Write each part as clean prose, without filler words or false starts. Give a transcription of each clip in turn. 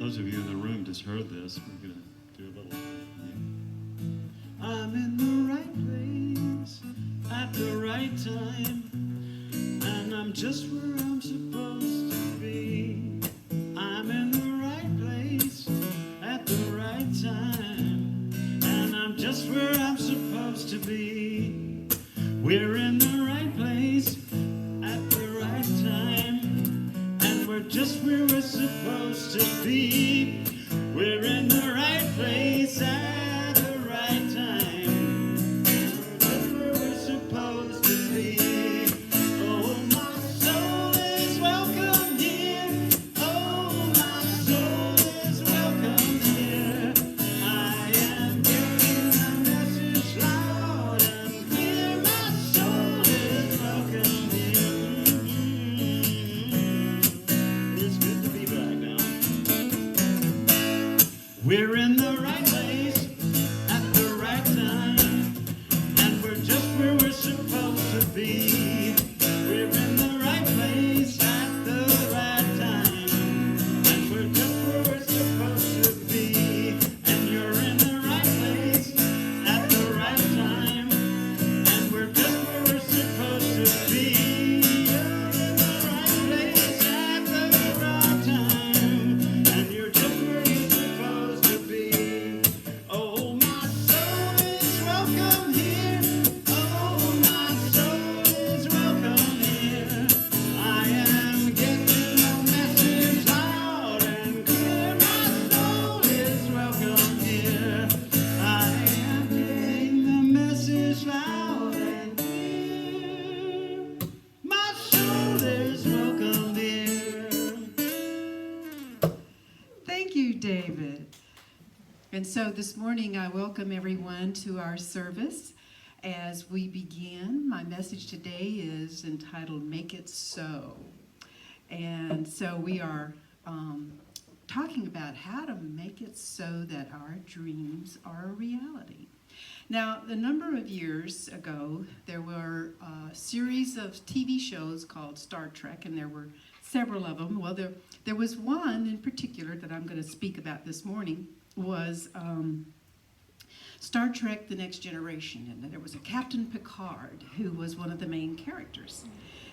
those of you in the room just heard this. We're going to do a little. I'm in the right place at the right time, and I'm just where I'm supposed to be. I'm in the right place at the right time, and I'm just where I'm supposed to be. We're in the right place at the right time, and we're just where we're supposed to be. We're in the right place at the right time, just where we're supposed to be. Oh, my soul is welcome here. Oh, my soul is welcome here. I am giving the message loud and clear. My soul is welcome here. It's good to be back now. We're in the right place at the right time, and we're just where we're supposed to be. We're in the right place at the right time, and we're just where we're supposed to be. And you're in the right place at the right time, and we're just where we're supposed to be. You're in the right place at the right time, and you're just where you're supposed to be. Oh, my soul is welcome here. Oh, my soul is welcome here. I am getting the message loud and clear. My soul is welcome here. I am getting the message loud and clear. My soul is welcome here. Thank you, David. And so this morning I welcome everyone to our service. As we begin, my message today is entitled Make It So. And so we are talking about how to make it so that our dreams are a reality. Now, a number of years ago, there were a series of TV shows called Star Trek, and there were several of them. Well, there was one in particular that I'm going to speak about this morning, was Star Trek: The Next Generation, and there was a Captain Picard who was one of the main characters.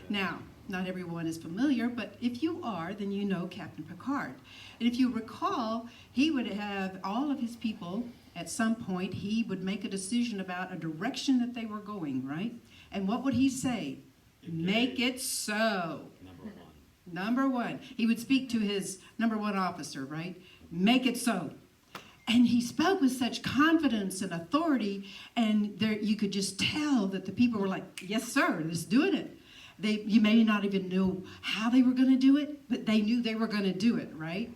Now, not everyone is familiar, but if you are, then you know Captain Picard. And if you recall, he would have all of his people, at some point, he would make a decision about a direction that they were going, right? And what would he say? Make it so. Number one. He would speak to his number one officer, right? Make it so. And he spoke with such confidence and authority, and there you could just tell that the people were like, yes, sir, let's do it. You may not even know how they were going to do it, but they knew they were going to do it, right?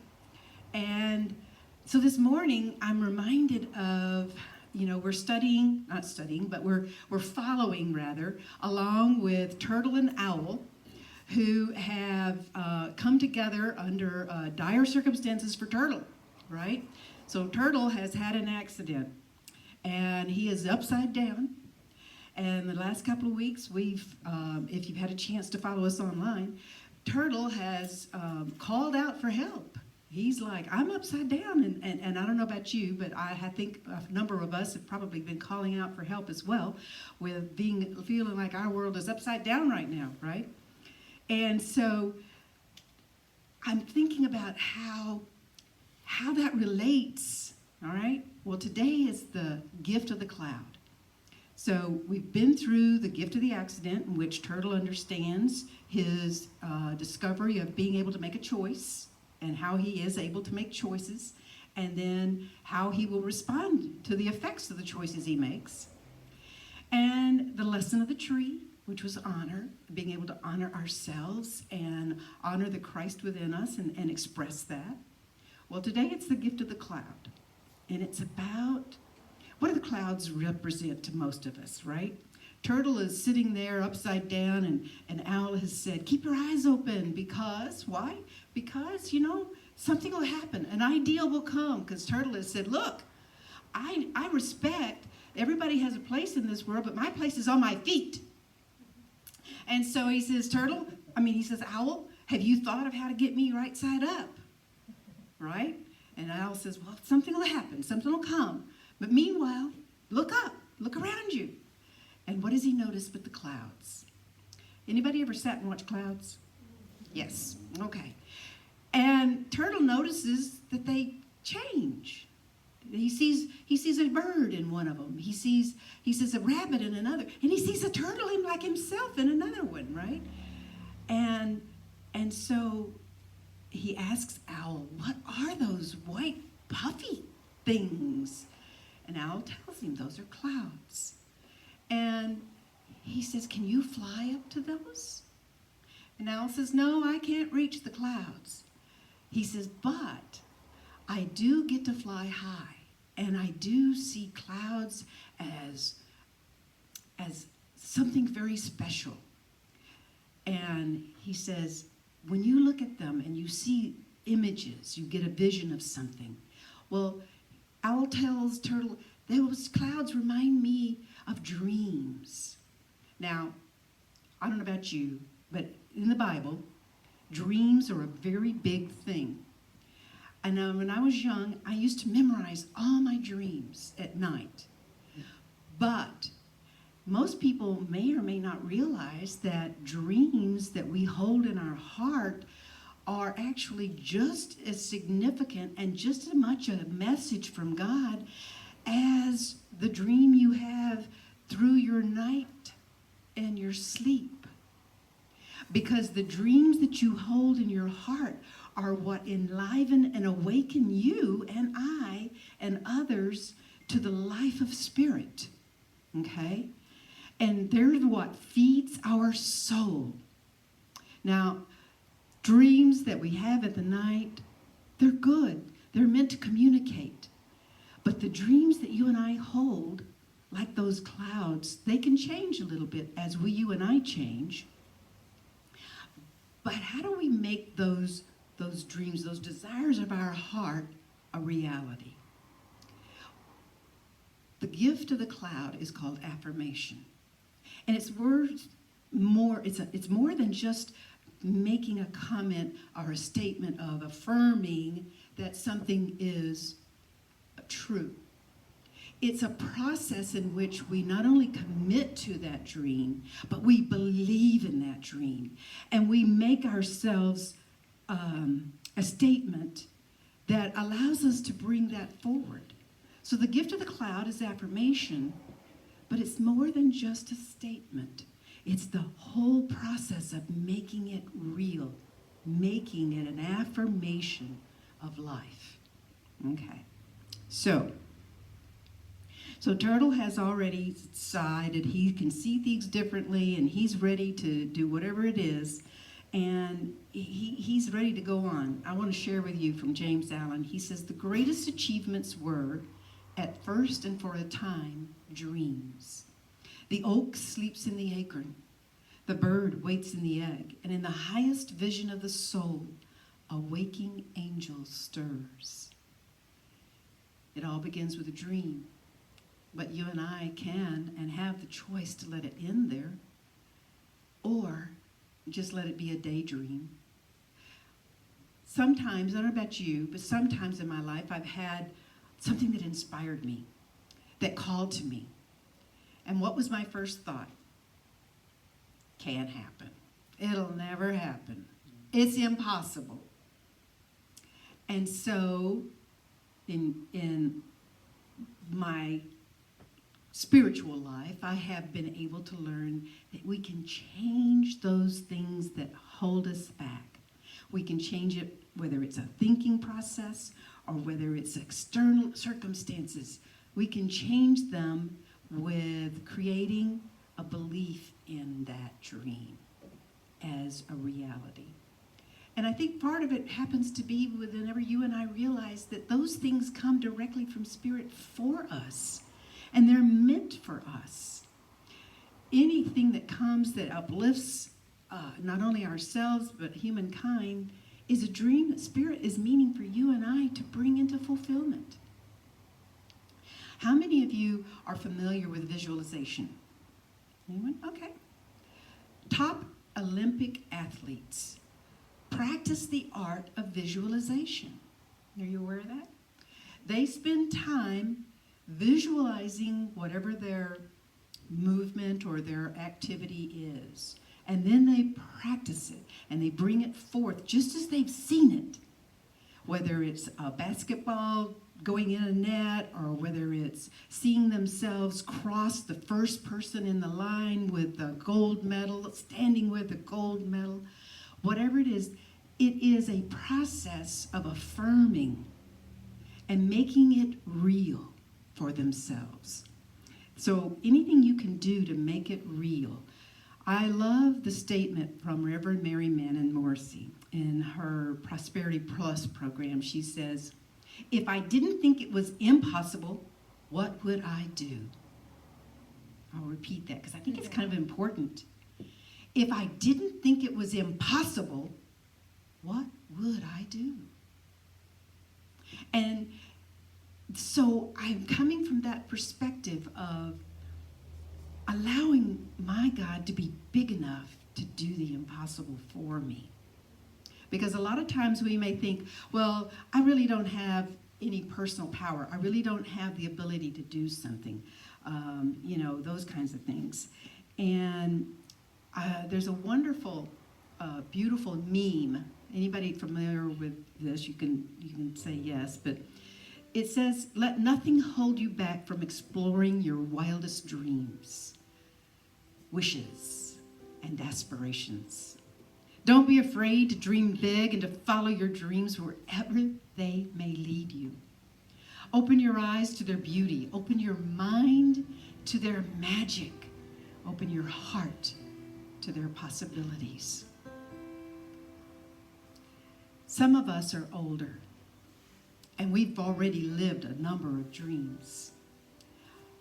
And so this morning, I'm reminded of, we're we're following, rather, along with Turtle and Owl, who have come together under dire circumstances for Turtle, right? So Turtle has had an accident, and he is upside down. And the last couple of weeks, if you've had a chance to follow us online, Turtle has called out for help. He's like, I'm upside down, and I don't know about you, but I think a number of us have probably been calling out for help as well, with feeling like our world is upside down right now, right? And so I'm thinking about how that relates, all right? Well, today is the gift of the cloud. So we've been through the gift of the accident, in which Turtle understands his discovery of being able to make a choice and how he is able to make choices, and then how he will respond to the effects of the choices he makes. And the lesson of the tree, which was honor, being able to honor ourselves and honor the Christ within us and express that. Well, today it's the gift of the cloud, and it's about what do the clouds represent to most of us, right? Turtle is sitting there upside down, and Owl has said, keep your eyes open, because, why? Because, something will happen. An ideal will come, because Turtle has said, look, I respect, everybody has a place in this world, but my place is on my feet. And so he says, Owl, have you thought of how to get me right side up? Right? And Al says, well, something will happen, something will come. But meanwhile, look up, look around you. And what does he notice but the clouds? Anybody ever sat and watched clouds? Yes, okay. And Turtle notices that they change. He sees a bird in one of them. He sees a rabbit in another. And he sees a turtle like himself in another one, right? And so he asks Owl, what are those white puffy things? And Owl tells him those are clouds. And he says, can you fly up to those? And Owl says, no, I can't reach the clouds. He says, but I do get to fly high. And I do see clouds as something very special. And he says, when you look at them and you see images, you get a vision of something. Well, Owl tells Turtle, those clouds remind me of dreams. Now, I don't know about you, but in the Bible, dreams are a very big thing. And when I was young, I used to memorize all my dreams at night. But most people may or may not realize that dreams that we hold in our heart are actually just as significant and just as much a message from God as the dream you have through your night and your sleep. Because the dreams that you hold in your heart are what enliven and awaken you and I and others to the life of spirit, okay? And they're what feeds our soul. Now, dreams that we have at the night, they're good. They're meant to communicate. But the dreams that you and I hold, like those clouds, they can change a little bit as you and I change. But how do we make those dreams, those desires of our heart, a reality? The gift of the cloud is called affirmation. And it's more than just making a comment or a statement of affirming that something is true. It's a process in which we not only commit to that dream, but we believe in that dream. And we make ourselves a statement that allows us to bring that forward. So the gift of the cloud is affirmation, but it's more than just a statement. It's the whole process of making it real, making it an affirmation of life. Okay, so Turtle has already decided he can see things differently, and he's ready to do whatever it is, and he's ready to go on. I want to share with you from James Allen. He says, the greatest achievements were, at first and for a time, dreams. The oak sleeps in the acorn. The bird waits in the egg, and in the highest vision of the soul, a waking angel stirs. It all begins with a dream. But you and I can and have the choice to let it end there, or just let it be a daydream. Sometimes, I don't know about you, but sometimes in my life I've had something that inspired me, that called to me. And what was my first thought? Can't happen. It'll never happen. It's impossible. And so in my spiritual life, I have been able to learn that we can change those things that hold us back. We can change it, whether it's a thinking process or whether it's external circumstances. We can change them with creating a belief in that dream as a reality. And I think part of it happens to be whenever you and I realize that those things come directly from Spirit for us. And they're meant for us. Anything that comes that uplifts not only ourselves, but humankind, is a dream that Spirit is meaning for you and I to bring into fulfillment. How many of you are familiar with visualization? Anyone? Okay. Top Olympic athletes practice the art of visualization. Are you aware of that? They spend time visualizing whatever their movement or their activity is. And then they practice it and they bring it forth just as they've seen it. Whether it's a basketball going in a net or whether it's seeing themselves cross the first person in the line with the gold medal, standing with the gold medal, whatever it is a process of affirming and making it real for themselves. So anything you can do to make it real. I love the statement from Reverend Mary Mannon Morrissey in her Prosperity Plus program. She says, "If I didn't think it was impossible, what would I do?" I'll repeat that because I think it's kind of important. If I didn't think it was impossible, what would I do? And so I'm coming from that perspective of allowing my God to be big enough to do the impossible for me. Because a lot of times we may think, well, I really don't have any personal power. I really don't have the ability to do something, those kinds of things. And there's a wonderful, beautiful meme. Anybody familiar with this? You can say yes, but it says, "Let nothing hold you back from exploring your wildest dreams, wishes, and aspirations. Don't be afraid to dream big and to follow your dreams wherever they may lead you. Open your eyes to their beauty. Open your mind to their magic. Open your heart to their possibilities." Some of us are older, and we've already lived a number of dreams.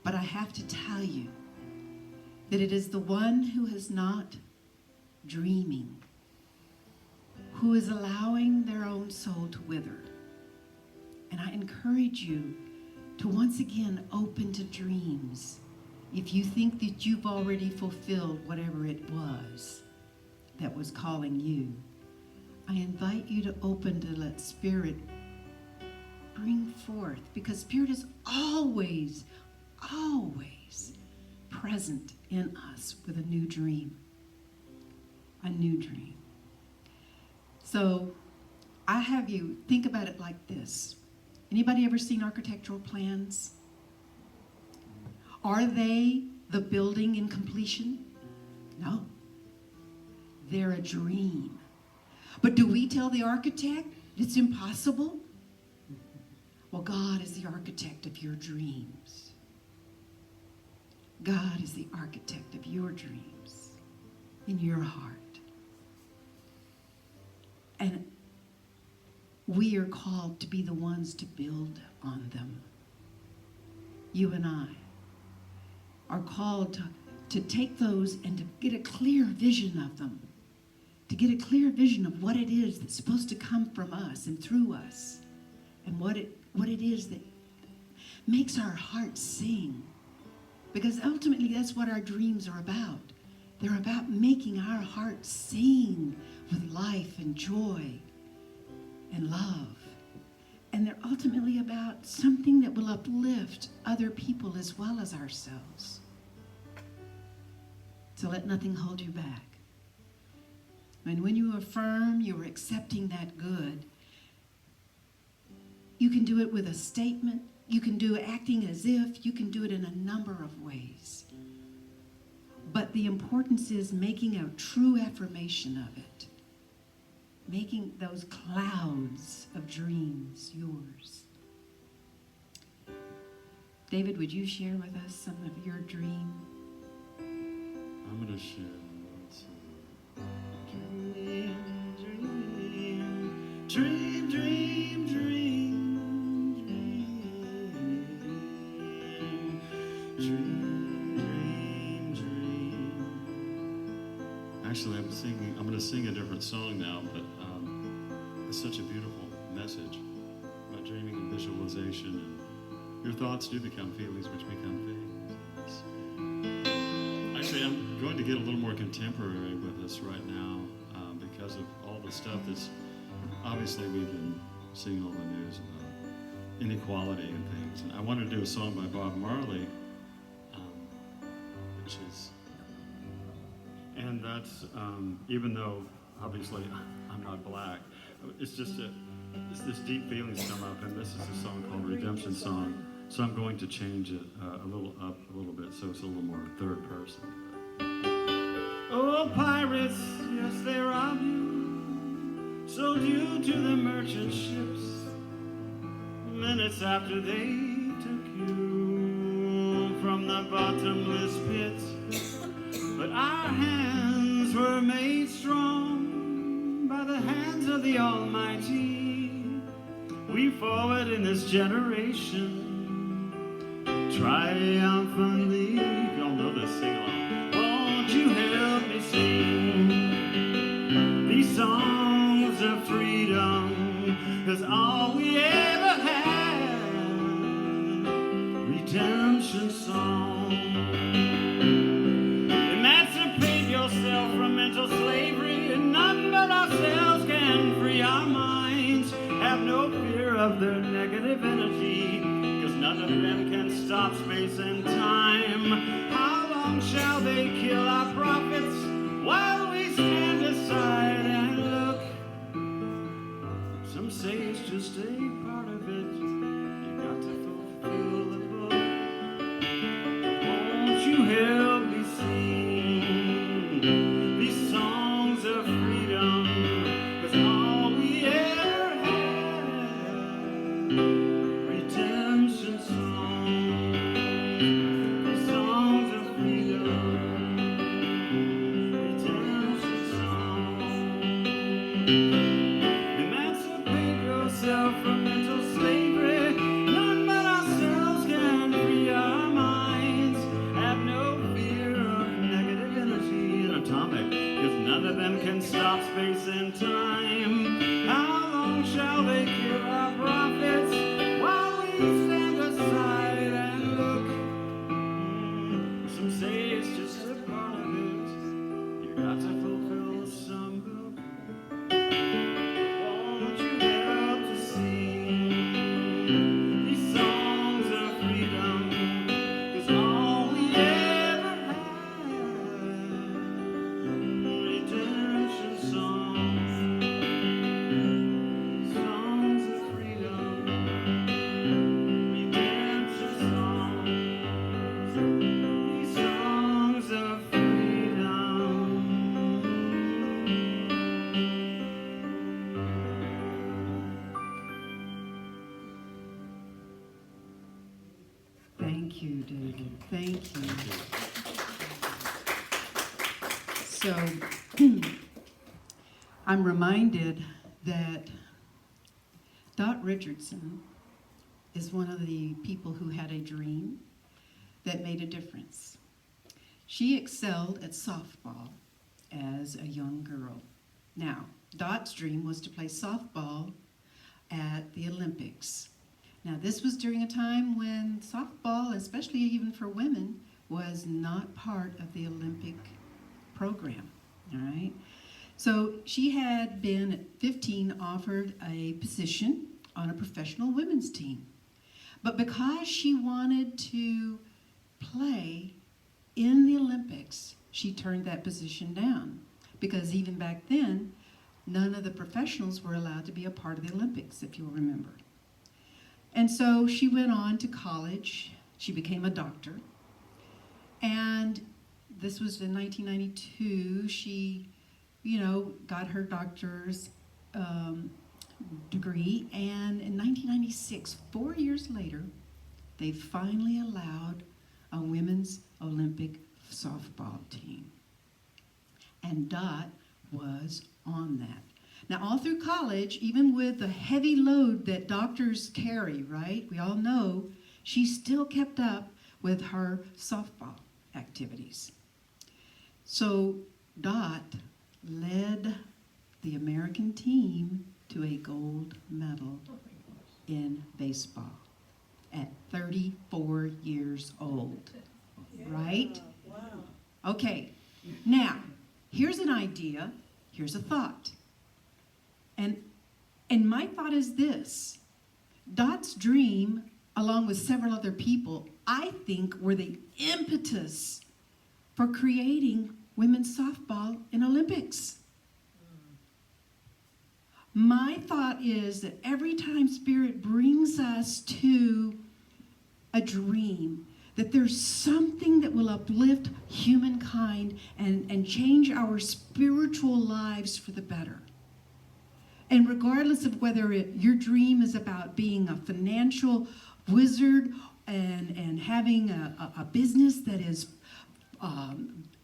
But I have to tell you that it is the one who is not dreaming, who is allowing their own soul to wither. And I encourage you to once again open to dreams if you think that you've already fulfilled whatever it was that was calling you. I invite you to open to let Spirit bring forth, because Spirit is always, always present in us with a new dream. A new dream. So I have you think about it like this. Anybody ever seen architectural plans? Are they the building in completion? No. They're a dream. But do we tell the architect it's impossible? Well, God is the architect of your dreams. God is the architect of your dreams in your heart. And we are called to be the ones to build on them. You and I are called to take those and to get a clear vision of them, to get a clear vision of what it is that's supposed to come from us and through us, and what it is that makes our hearts sing. Because ultimately that's what our dreams are about. They're about making our hearts sing with life and joy and love. And they're ultimately about something that will uplift other people as well as ourselves. So let nothing hold you back. And when you affirm, you're accepting that good. You can do it with a statement. You can do it acting as if. You can do it in a number of ways. But the importance is making a true affirmation of it. Making those clouds of dreams yours. David, would you share with us some of your dream? I'm going to share. Let's see. Dream, dream, dream, dream, dream, dream, dream, dream. Actually, I'm going to sing a different song now, but it's such a beautiful message about dreaming and visualization, and your thoughts do become feelings, which become things. Actually, I'm going to get a little more contemporary with us right now because of all the stuff that's obviously we've been seeing all the news about inequality and things. And I wanted to do a song by Bob Marley, which is, and that's, even though obviously I'm not black, it's just it's this deep feelings come up, and this is a song called Redemption Song. So I'm going to change it a little bit, so it's a little more third person. Oh, pirates, yes, they robbed you, sold you to the merchant ships, minutes after they took you from the bottomless pit. But our hands were made strong by the hands of the Almighty. We forward in this generation, triumphantly. Y'all know this, sing along. Won't you help me sing these songs of freedom? 'Cause all we ever had, redemption song. Emancipate yourself from mental slavery, and none but ourselves can free our minds. Have no fear of their negative energy, 'cause none of them can stop space and time. How long shall they kill our prophets while we stand aside and look? Some say it's just a part of it. You got to fulfill the book. Won't you help me sing these songs of freedom? 'Cause all we ever had, redemption songs, these songs of freedom, redemption songs. Emancipate yourself from mental slavery. None but ourselves can free our minds. Have no fear of negative energy and atomic, 'cause none of them can stop space and time. How long shall they kill our prophets while we stand aside and look? Some say it's just a part of it. You got to fulfill some book. Won't you help to sing these songs of freedom? 'Cause all we ever had, redemption songs, songs of freedom, redemption songs, these songs of freedom. Thank you, David. Thank you. So, I'm reminded that Dot Richardson is one of the people who had a dream that made a difference. She excelled at softball as a young girl. Now, Dot's dream was to play softball at the Olympics. Now, this was during a time when softball, especially even for women, was not part of the Olympic program, all right? So she had been, at 15, offered a position on a professional women's team. But because she wanted to play in the Olympics, she turned that position down. Because even back then, none of the professionals were allowed to be a part of the Olympics, if you'll remember. And so she went on to college. She became a doctor. And this was in 1992. She, got her doctor's degree. And in 1996, 4 years later, they finally allowed a women's Olympic softball team. And Dot was on that. Now, all through college, even with the heavy load that doctors carry, right? We all know, she still kept up with her softball activities. So Dot led the American team to a gold medal in baseball at 34 years old, right? Wow. Okay, now, here's an idea, here's a thought. And And my thought is this: Dot's dream, along with several other people, I think were the impetus for creating women's softball in Olympics. My thought is that every time Spirit brings us to a dream, that there's something that will uplift humankind and change our spiritual lives for the better. And regardless of whether your dream is about being a financial wizard and having a business that is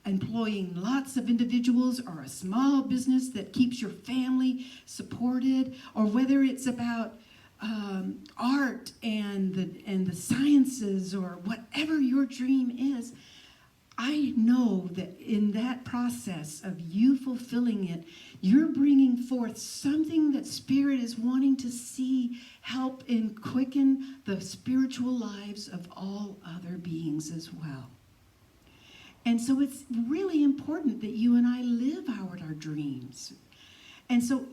employing lots of individuals, or a small business that keeps your family supported, or whether it's about art and the sciences, or whatever your dream is, I know that in that process of you fulfilling it, you're bringing forth something that Spirit is wanting to see help and quicken the spiritual lives of all other beings as well. And so it's really important that you and I live out our dreams. And so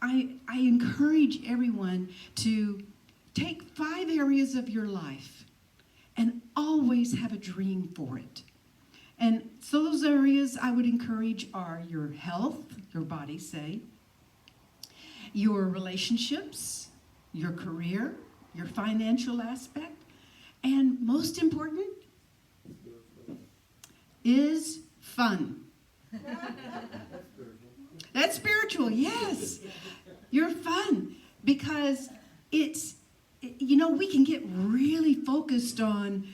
I encourage everyone to take 5 areas of your life and always have a dream for it. And so those areas I would encourage are your health, your body, say, your relationships, your career, your financial aspect, and most important is fun. That's spiritual, yes. You're fun, because it's, we can get really focused on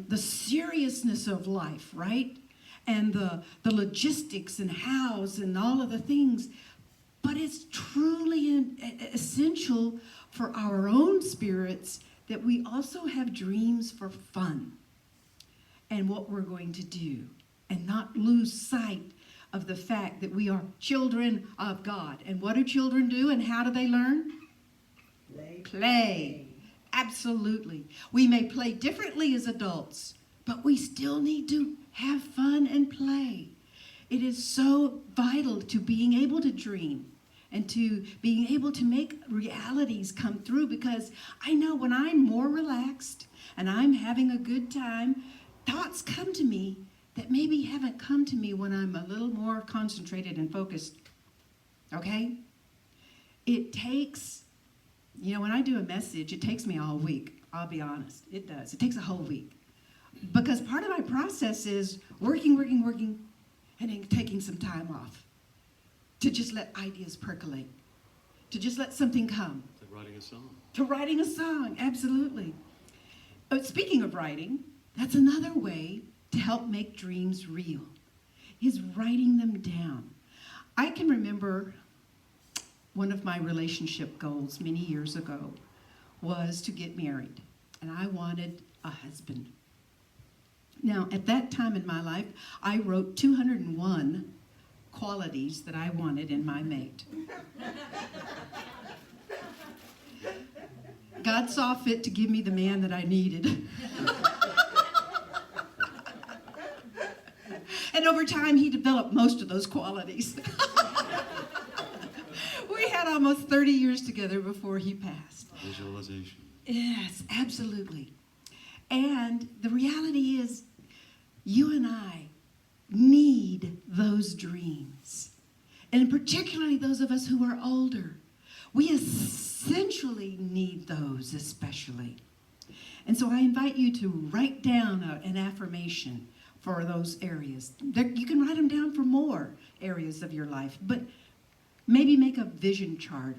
the seriousness of life, right? And the logistics and hows and all of the things. But it's truly essential for our own spirits that we also have dreams for fun and what we're going to do, and not lose sight of the fact that we are children of God. And what do children do, and how do they learn? Play. Absolutely. We may play differently as adults, but we still need to have fun and play. It is so vital to being able to dream and to being able to make realities come through, because I know when I'm more relaxed and I'm having a good time, thoughts come to me that maybe haven't come to me when I'm a little more concentrated and focused. Okay? It takes, when I do a message, it takes me all week. I'll be honest. It does. It takes a whole week. Because part of my process is working, and then taking some time off to just let ideas percolate, to just let something come. To writing a song. To writing a song, absolutely. Speaking of writing, that's another way to help make dreams real, is writing them down. I can remember one of my relationship goals many years ago was to get married, and I wanted a husband. Now, at that time in my life, I wrote 201 qualities that I wanted in my mate. God saw fit to give me the man that I needed. And over time, he developed most of those qualities. We had almost 30 years together before he passed. Visualization. Yes, absolutely. And the reality is, you and I need those dreams. And particularly those of us who are older. We essentially need those especially. And so I invite you to write down an affirmation for those areas. You can write them down for more areas of your life, but maybe make a vision chart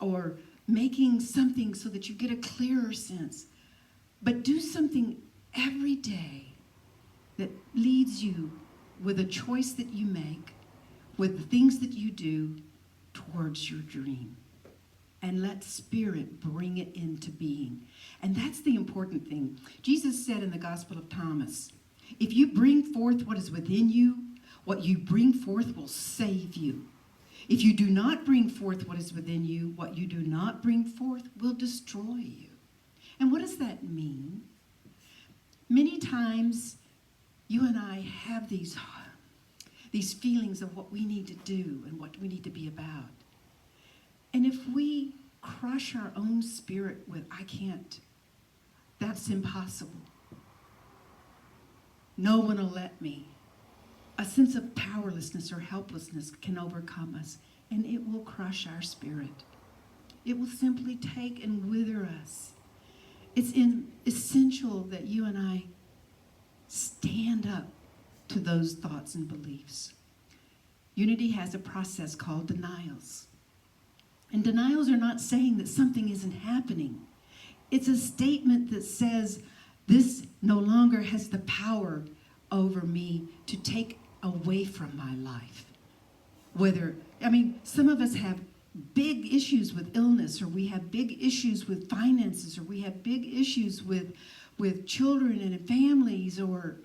or making something so that you get a clearer sense. But do something every day that leads you with a choice that you make, with the things that you do towards your dream. And let Spirit bring it into being. And that's the important thing. Jesus said in the Gospel of Thomas, if you bring forth what is within you, what you bring forth will save you. If you do not bring forth what is within you, what you do not bring forth will destroy you. And what does that mean? Many times, you and I have these feelings of what we need to do and what we need to be about. And if we crush our own spirit with, I can't, that's impossible. No one will let me. A sense of powerlessness or helplessness can overcome us, and it will crush our spirit. It will simply take and wither us. It's essential that you and I stand up to those thoughts and beliefs. Unity has a process called denials. And denials are not saying that something isn't happening. It's a statement that says, this no longer has the power over me to take away from my life. Some of us have big issues with illness, or we have big issues with finances, or we have big issues with children and families, or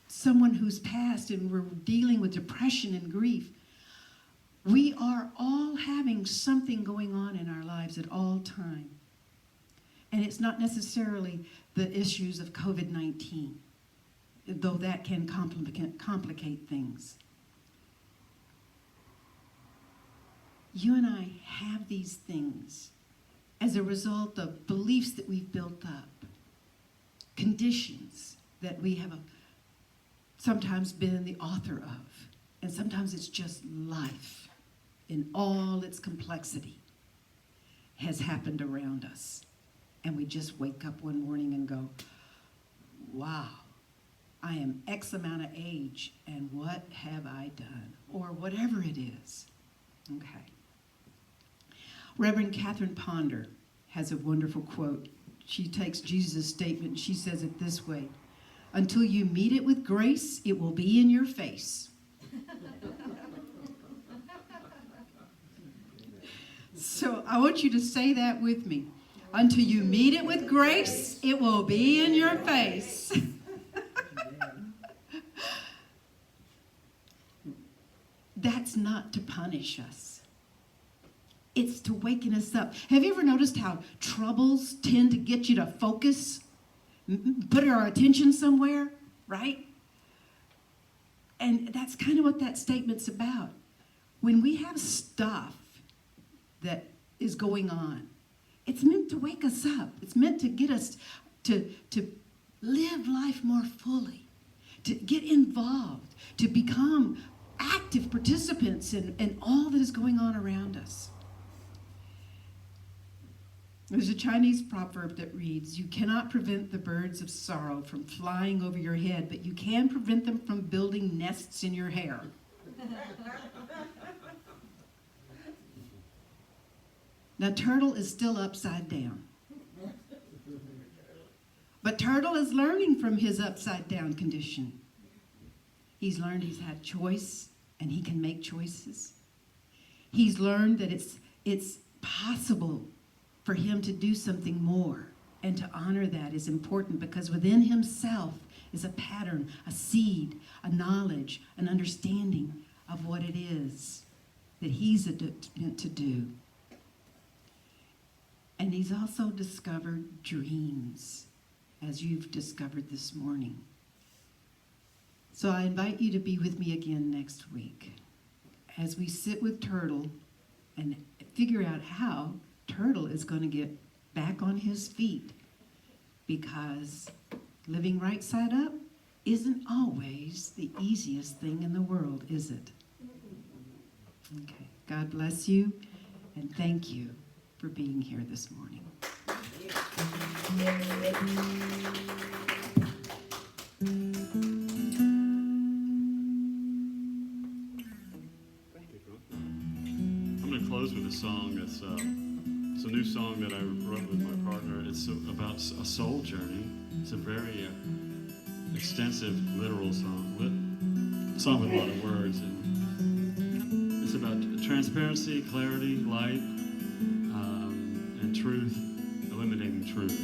someone who's passed and we're dealing with depression and grief. We are all having something going on in our lives at all time. And it's not necessarily the issues of COVID-19, though that can complicate things. You and I have these things as a result of beliefs that we've built up, conditions that we have sometimes been the author of, and sometimes it's just life in all its complexity has happened around us. And we just wake up one morning and go, wow, I am X amount of age, and what have I done? Or whatever it is. Okay. Reverend Catherine Ponder has a wonderful quote. She takes Jesus' statement and she says it this way: until you meet it with grace, it will be in your face. So I want you to say that with me. Until you meet it with grace, it will be in your face. That's not to punish us. It's to waken us up. Have you ever noticed how troubles tend to get you to focus, put our attention somewhere, right? And that's kind of what that statement's about. When we have stuff that is going on, it's meant to wake us up. It's meant to get us to live life more fully, to get involved, to become active participants in all that is going on around us. There's a Chinese proverb that reads, you cannot prevent the birds of sorrow from flying over your head, but you can prevent them from building nests in your hair. Now, Turtle is still upside down. But Turtle is learning from his upside down condition. He's learned he's had choice and he can make choices. He's learned that it's possible for him to do something more, and to honor that is important, because within himself is a pattern, a seed, a knowledge, an understanding of what it is that he's meant to do. And he's also discovered dreams, as you've discovered this morning. So I invite you to be with me again next week as we sit with Turtle and figure out how Turtle is going to get back on his feet, because living right side up isn't always the easiest thing in the world, is it? Okay. God bless you, and thank you for being here this morning. I'm going to close with a song that's it's a new song that I wrote with my partner. It's about a soul journey. It's a very extensive, literal song. Song with a lot of words. And it's about transparency, clarity, light, and truth, eliminating truth.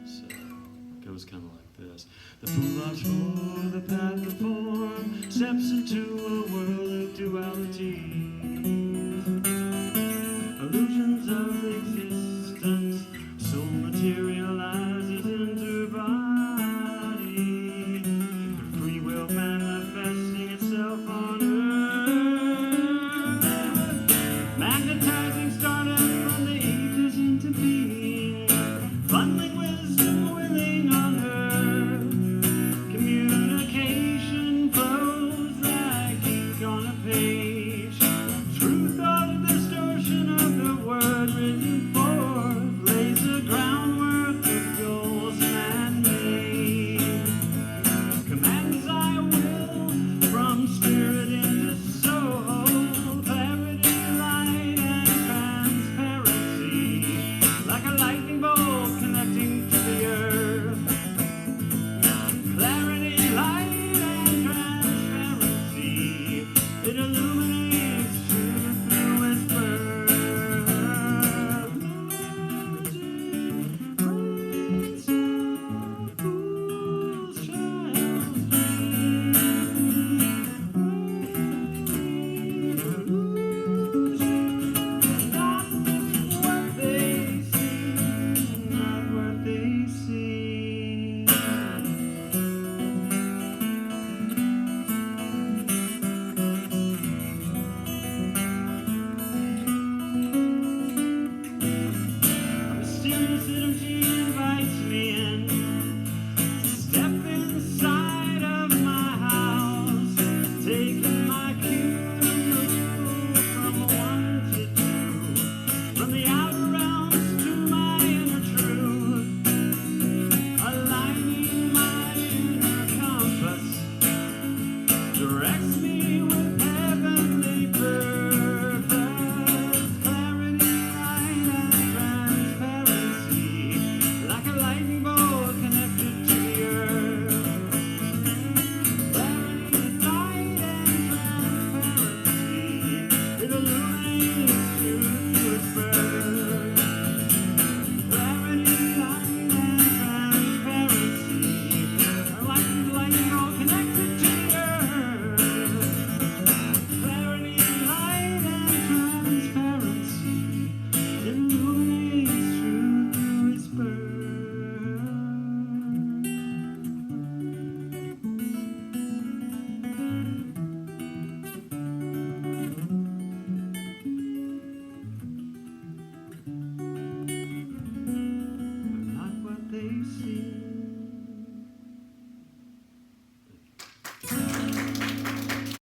So it goes kind of like this. The fool for the path to form steps into a world of duality.